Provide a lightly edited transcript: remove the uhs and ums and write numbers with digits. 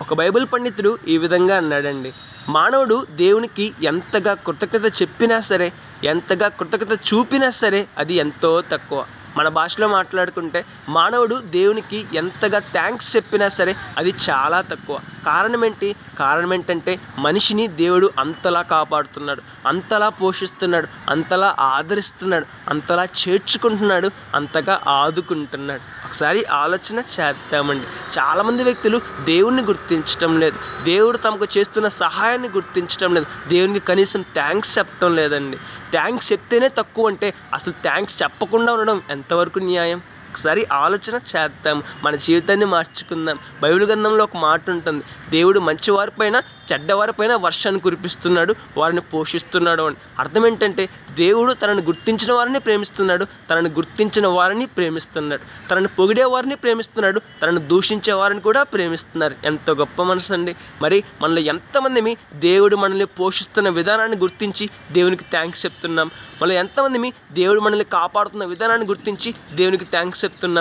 ఒక బైబిల్ పండితుడు ఈ విధంగా అన్నాడండి, మానవుడు దేవునికి ఎంతగా కృతజ్ఞత చెప్పినా సరే, ఎంతగా కృతజ్ఞత చూపినా సరే అది ఎంతో తక్కువ. మన భాషలో మాట్లాడుకుంటే మానవుడు దేవునికి ఎంతగా థ్యాంక్స్ చెప్పినా సరే అది చాలా తక్కువ. కారణం ఏంటంటే మనిషిని దేవుడు అంతలా కాపాడుతున్నాడు, అంతలా పోషిస్తున్నాడు, అంతలా ఆదరిస్తున్నాడు, అంతలా చేర్చుకుంటున్నాడు, అంతగా ఆదుకుంటున్నాడు. ఒకసారి ఆలోచన చేద్దామండి. చాలామంది వ్యక్తులు దేవుణ్ణి గుర్తించడం లేదు, దేవుడు తమకు చేస్తున్న సహాయాన్ని గుర్తించడం లేదు, దేవునికి కనీసం థ్యాంక్స్ చెప్పడం లేదండి. థ్యాంక్స్ చెప్తేనే తక్కువ అంటే అసలు థ్యాంక్స్ చెప్పకుండా ఉండడం ఎంతవరకు న్యాయం? ఒకసారి ఆలోచన చేద్దాం, మన జీవితాన్ని మార్చుకుందాం. బైబిల్ గ్రంథంలో ఒక మాట ఉంటుంది, దేవుడు మంచివారిపైన చెడ్డవారిపైన వర్షాన్ని కురిపిస్తున్నాడు, వారిని పోషిస్తున్నాడు అని. అర్థం ఏంటంటే దేవుడు తనను గుర్తించిన వారిని ప్రేమిస్తున్నాడు, తనను గుర్తించిన వారిని ప్రేమిస్తున్నాడు, తనను పొగిడే వారిని ప్రేమిస్తున్నాడు, తనను దూషించే వారిని కూడా ప్రేమిస్తున్నారు. ఎంత గొప్ప మనసు అండి. మరి మనలో ఎంతమంది దేవుడు మనల్ని పోషిస్తున్న విధానాన్ని గుర్తించి దేవునికి థ్యాంక్స్ చెప్తున్నాం? మనలో ఎంతమంది దేవుడు మనల్ని కాపాడుతున్న విధానాన్ని గుర్తించి దేవునికి థ్యాంక్స్ చెప్తున్నాం?